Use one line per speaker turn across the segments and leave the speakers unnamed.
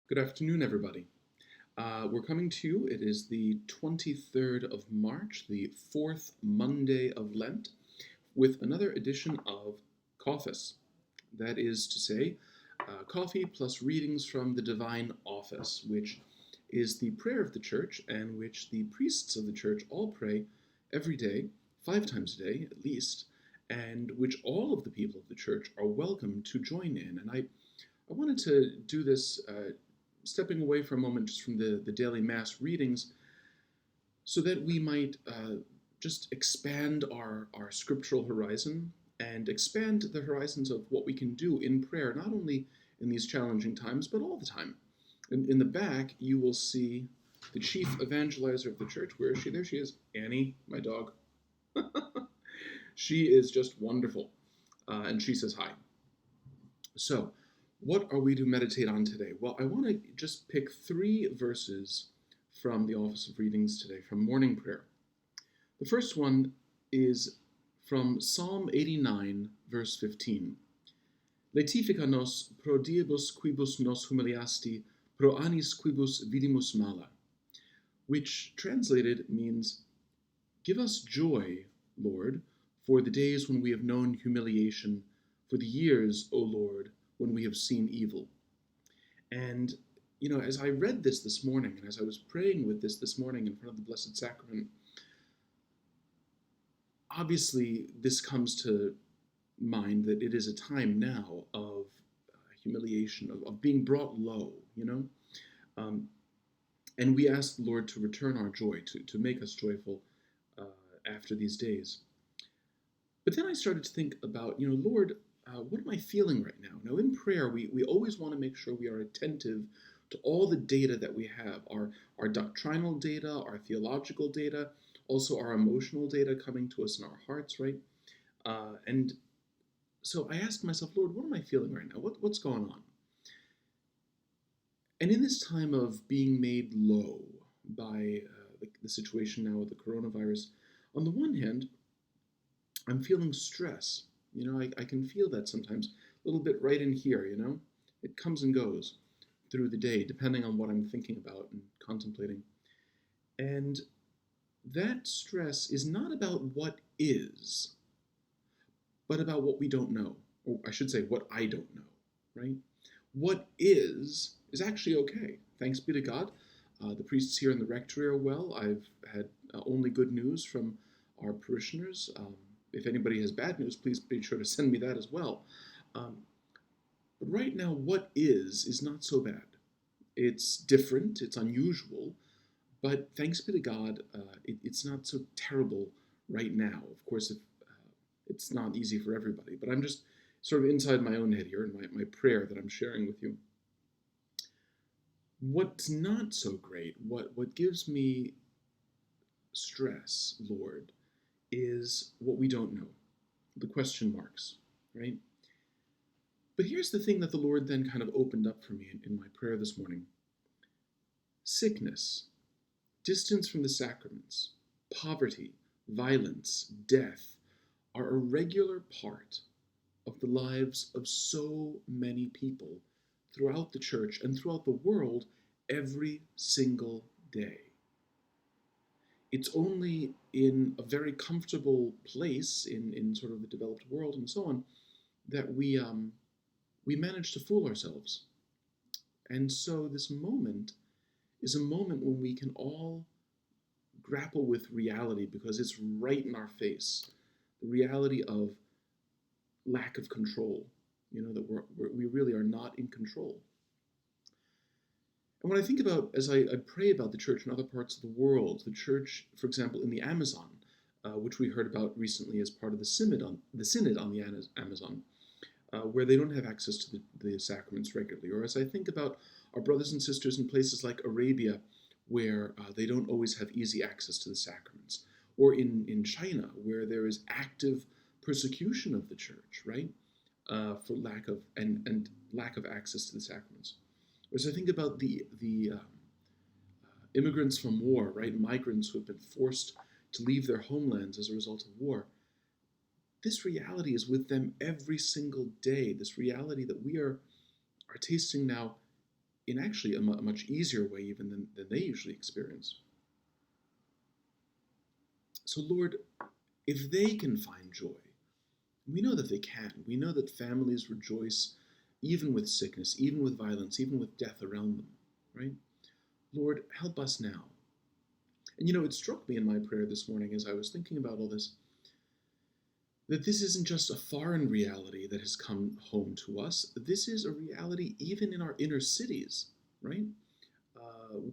Good afternoon, everybody. We're coming to you. It is the 23rd of March, the fourth Monday of Lent, with another edition of Coffees. That is to say, coffee plus readings from the Divine Office, which is the prayer of the Church and which the priests of the Church all pray every day, 5 times a day at least, and which all of the people of the Church are welcome to join in. And I wanted to do this stepping away for a moment just from the daily Mass readings so that we might just expand our scriptural horizon and expand the horizons of what we can do in prayer, not only in these challenging times, but all the time. In the back, you will see the chief evangelizer of the church. Where is she? There she is. Annie, my dog. She is just wonderful. And she says hi. So, what are we to meditate on today? Well, I want to just pick 3 verses from the Office of Readings today, from morning prayer. The first one is from Psalm 89, verse 15. Laetifica nos pro diebus quibus nos humiliasti, pro annis quibus vidimus mala, which translated means, give us joy, Lord, for the days when we have known humiliation, for the years, O Lord, when we have seen evil. And, as I read this morning, and as I was praying with this morning in front of the Blessed Sacrament, obviously this comes to mind that it is a time now of humiliation, of being brought low, and we ask the Lord to return our joy, to make us joyful after these days. But then I started to think about, Lord, what am I feeling right now? Now, in prayer, we always want to make sure we are attentive to all the data that we have, our doctrinal data, our theological data, also our emotional data coming to us in our hearts, right? And so I asked myself, Lord, what am I feeling right now? What's going on? And in this time of being made low by the situation now with the coronavirus, on the one hand, I'm feeling stress. I can feel that sometimes, a little bit right in here, It comes and goes through the day, depending on what I'm thinking about and contemplating. And that stress is not about what is, but about what we don't know. Or I should say, what I don't know, right? What is actually okay. Thanks be to God. The priests here in the rectory are well. I've had only good news from our parishioners. If anybody has bad news, please be sure to send me that as well. But right now, what is not so bad. It's different, it's unusual, but thanks be to God, it's not so terrible right now. Of course, it's not easy for everybody, but I'm just sort of inside my own head here in my prayer that I'm sharing with you. What's not so great, what gives me stress, Lord, is what we don't know, the question marks, right? But here's the thing that the Lord then kind of opened up for me in my prayer this morning. Sickness, distance from the sacraments, poverty, violence, death are a regular part of the lives of so many people throughout the church and throughout the world every single day. It's only in a very comfortable place in sort of the developed world and so on that we manage to fool ourselves. And so this moment is a moment when we can all grapple with reality because it's right in our face. The reality of lack of control, that we really are not in control. And when I think about, as I pray about the church in other parts of the world, the church, for example, in the Amazon, which we heard about recently as part of the Synod on the Amazon, where they don't have access to the sacraments regularly, or as I think about our brothers and sisters in places like Arabia, where they don't always have easy access to the sacraments, or in China, where there is active persecution of the church, right, for lack of access to the sacraments. As I think about the immigrants from war, right, migrants who have been forced to leave their homelands as a result of war, this reality is with them every single day. This reality that we are tasting now in actually a much easier way even than they usually experience. So, Lord, if they can find joy, we know that they can. We know that families rejoice even with sickness, even with violence, even with death around them, right? Lord, help us now. And it struck me in my prayer this morning as I was thinking about all this, that this isn't just a foreign reality that has come home to us. This is a reality even in our inner cities, right?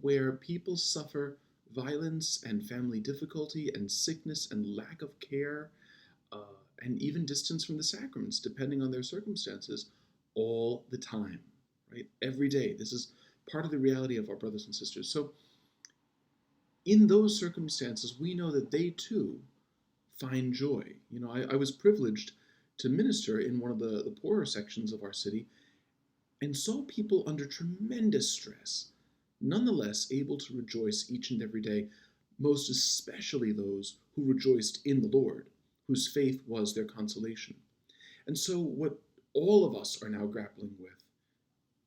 Where people suffer violence and family difficulty and sickness and lack of care, uh, and even distance from the sacraments, depending on their circumstances, all the time, right? Every day. This is part of the reality of our brothers and sisters. So, in those circumstances, we know that they too find joy. I was privileged to minister in one of the poorer sections of our city and saw people under tremendous stress, nonetheless able to rejoice each and every day, most especially those who rejoiced in the Lord, whose faith was their consolation. And so, what all of us are now grappling with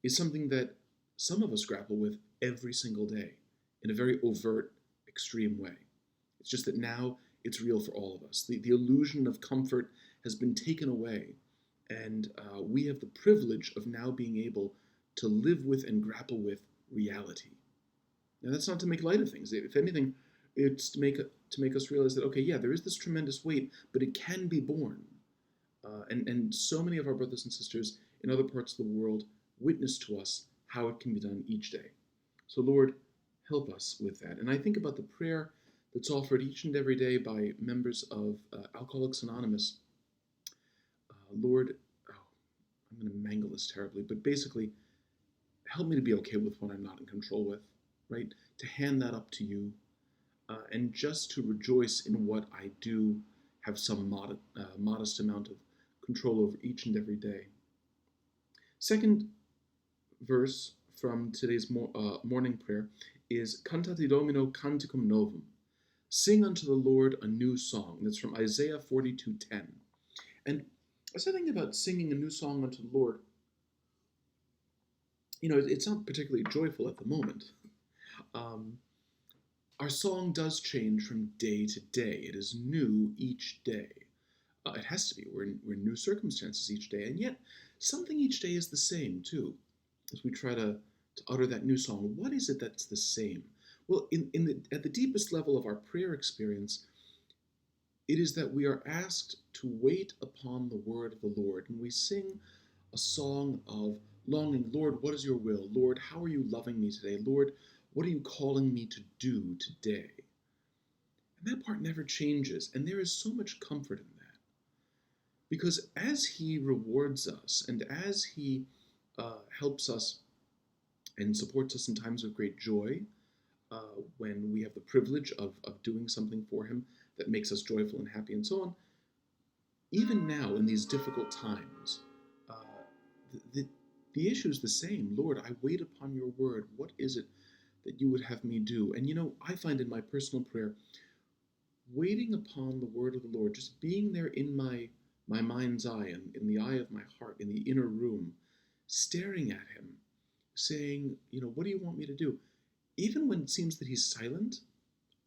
is something that some of us grapple with every single day in a very overt, extreme way. It's just that now it's real for all of us. The illusion of comfort has been taken away, and we have the privilege of now being able to live with and grapple with reality. Now, that's not to make light of things. If anything, it's to make us realize that, okay, yeah, there is this tremendous weight, but it can be borne. And so many of our brothers and sisters in other parts of the world witness to us how it can be done each day. So, Lord, help us with that. And I think about the prayer that's offered each and every day by members of Alcoholics Anonymous. Lord, I'm going to mangle this terribly, but basically, help me to be okay with what I'm not in control with, right? To hand that up to you, and just to rejoice in what I do have some modest amount of control over each and every day. Second verse from today's morning prayer is Cantate Domino Canticum Novum. Sing unto the Lord a new song. That's from Isaiah 42:10. And as I think about singing a new song unto the Lord, it's not particularly joyful at the moment. Our song does change from day to day. It is new each day. It has to be. We're in new circumstances each day, and yet something each day is the same too. As we try to utter that new song, what is it that's the same? Well, at the deepest level of our prayer experience, it is that we are asked to wait upon the word of the Lord, and we sing a song of longing. Lord, what is your will? Lord, how are you loving me today? Lord, what are you calling me to do today? And that part never changes, and there is so much comfort in that. Because as he rewards us and as he helps us and supports us in times of great joy, when we have the privilege of doing something for him that makes us joyful and happy and so on, even now in these difficult times, the issue is the same. Lord, I wait upon your word. What is it that you would have me do? And I find in my personal prayer, waiting upon the word of the Lord, just being there in my mind's eye and in the eye of my heart, in the inner room, staring at him, saying, what do you want me to do? Even when it seems that he's silent,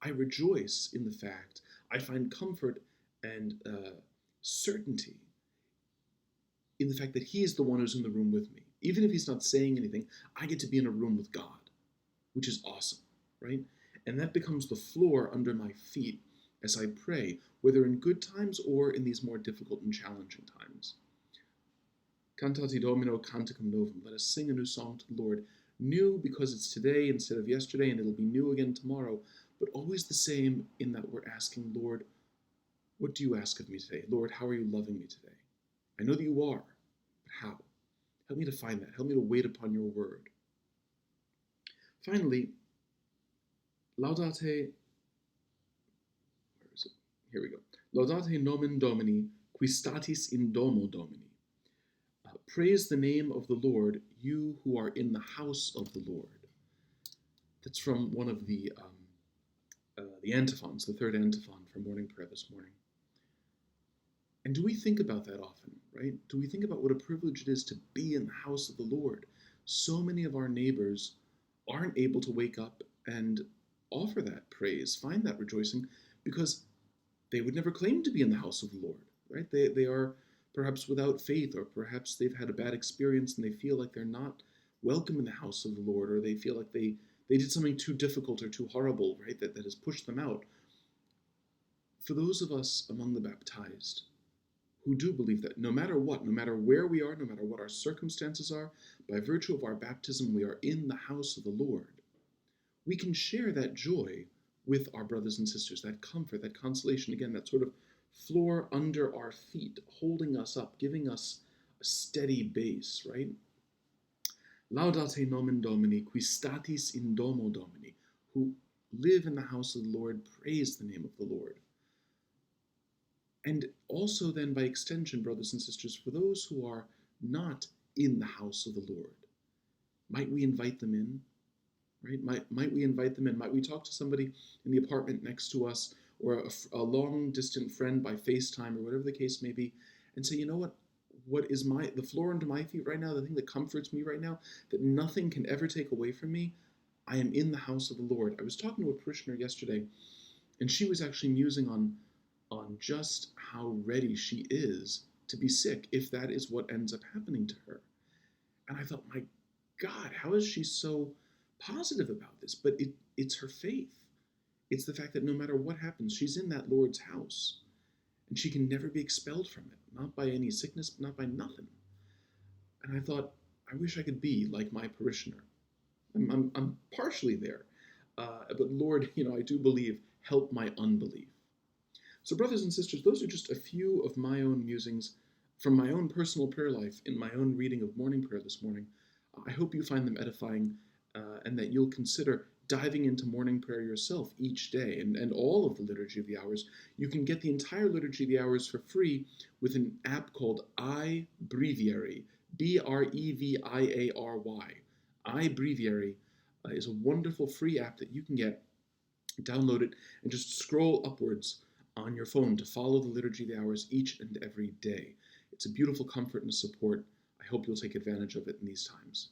I rejoice in the fact, I find comfort and certainty in the fact that he is the one who's in the room with me. Even if he's not saying anything, I get to be in a room with God, which is awesome, right? And that becomes the floor under my feet as I pray, whether in good times or in these more difficult and challenging times. Cantate Domino Canticum Novum. Let us sing a new song to the Lord. New because it's today instead of yesterday, and it'll be new again tomorrow, but always the same in that we're asking, Lord, what do you ask of me today? Lord, how are you loving me today? I know that you are, but how? Help me to find that. Help me to wait upon your word. Finally, Laudate, where is it? Here we go. Laudate nomen Domini, qui statis in domo Domini. Praise the name of the Lord, you who are in the house of the Lord. That's from one of the antiphons, the third antiphon for morning prayer this morning. And do we think about that often, right? Do we think about what a privilege it is to be in the house of the Lord, so many of our neighbors aren't able to wake up and offer that praise, find that rejoicing, because they would never claim to be in the house of the Lord, right? They are perhaps without faith, or perhaps they've had a bad experience and they feel like they're not welcome in the house of the Lord, or they feel like they did something too difficult or too horrible, right? That has pushed them out. For those of us among the baptized who do believe that no matter what, no matter where we are, no matter what our circumstances are, by virtue of our baptism, we are in the house of the Lord, we can share that joy with our brothers and sisters, that comfort, that consolation, again, that sort of floor under our feet, holding us up, giving us a steady base, right? Laudate nomen Domini, qui statis in domo Domini, who live in the house of the Lord, praise the name of the Lord. And also then, by extension, brothers and sisters, for those who are not in the house of the Lord, might we invite them in? Right? Might we invite them in? Might we talk to somebody in the apartment next to us, or a long distant friend by FaceTime, or whatever the case may be, and say, you know what is the floor under my feet right now, the thing that comforts me right now, that nothing can ever take away from me? I am in the house of the Lord. I was talking to a parishioner yesterday, and she was actually musing on just how ready she is to be sick if that is what ends up happening to her. And I thought, my God, how is she so positive about this? But it's her faith. It's the fact that no matter what happens, she's in that Lord's house, and she can never be expelled from it, not by any sickness, not by nothing. And I thought, I wish I could be like my parishioner. I'm partially there, but Lord, I do believe, help my unbelief. So, brothers and sisters, those are just a few of my own musings from my own personal prayer life in my own reading of morning prayer this morning. I hope you find them edifying, and that you'll consider diving into morning prayer yourself each day, and all of the Liturgy of the Hours. You can get the entire Liturgy of the Hours for free with an app called iBreviary, Breviary. iBreviary is a wonderful free app that you can get. Download it and just scroll upwards on your phone to follow the Liturgy of the Hours each and every day. It's a beautiful comfort and a support. I hope you'll take advantage of it in these times.